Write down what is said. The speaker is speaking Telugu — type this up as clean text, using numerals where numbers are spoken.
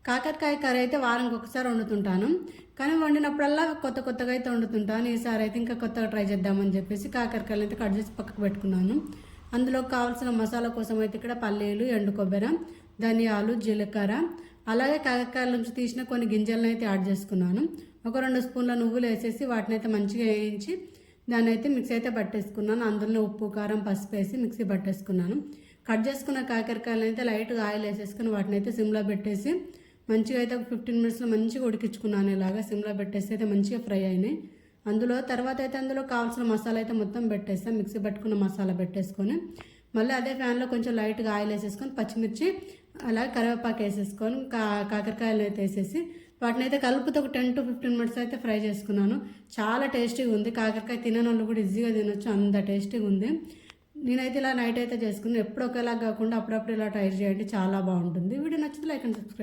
కాకరకాయ కర్రీ అయితే వారానికి ఒకసారి వండుతుంటాను, కానీ వండినప్పుడల్లా కొత్తగా అయితే వండుతుంటాను. ఈసారి అయితే ఇంకా కొత్తగా ట్రై చేద్దామని చెప్పేసి కాకరకాయలు అయితే కట్ చేసి పక్కకు పెట్టుకున్నాను. అందులో కావాల్సిన మసాలా కోసం అయితే ఇక్కడ పల్లీలు, ఎండు కొబ్బరి, ధనియాలు, జీలకర్ర, అలాగే కాకరకాయల నుంచి తీసిన కొన్ని గింజలను అయితే యాడ్ చేసుకున్నాను. ఒక 2 స్పూన్ల నువ్వులు వేసేసి వాటిని అయితే మంచిగా వేయించి దాన్ని అయితే మిక్సీ అయితే పట్టేసుకున్నాను. అందులో ఉప్పు, కారం, పసుపు వేసి మిక్సీ పట్టేసుకున్నాను. కట్ చేసుకున్న కాకరకాయలు అయితే లైట్గా ఆయిల్ వేసేసుకుని వాటిని అయితే సిమ్లో పెట్టేసి మంచిగా అయితే 15 మినిట్స్లో మంచిగా ఉడికించుకున్నాను. ఇలాగా సిమ్లో పెట్టేసి అయితే మంచిగా ఫ్రై అయినాయి. తర్వాత అయితే అందులో కావాల్సిన మసాలా అయితే మొత్తం పెట్టేస్తాం. మిక్సీ పట్టుకున్న మసాలా పెట్టేసుకొని మళ్ళీ అదే ఫ్యాన్లో కొంచెం లైట్గా ఆయిల్ వేసేసుకొని పచ్చిమిర్చి అలాగే కరివేపాకు వేసేసుకొని కాకరకాయలు అయితే వేసేసి వాటిని అయితే కలుపుతూ ఒక 10 to 15 మినిట్స్ అయితే ఫ్రై చేసుకున్నాను. చాలా టేస్టీగా ఉంది. కాకరకాయ తినని వాళ్ళు కూడా ఈజీగా తినొచ్చు, అంత టేస్టీగా ఉంది. నేనైతే ఇలా నైట్ అయితే చేసుకున్నాను. ఎప్పుడు ఒకేలా కాకుండా అప్పుడప్పుడు ఇలా ట్రై చేయండి, చాలా బాగుంటుంది. వీడియో నచ్చితే లైక్ అండ్ సబ్స్క్రైబ్.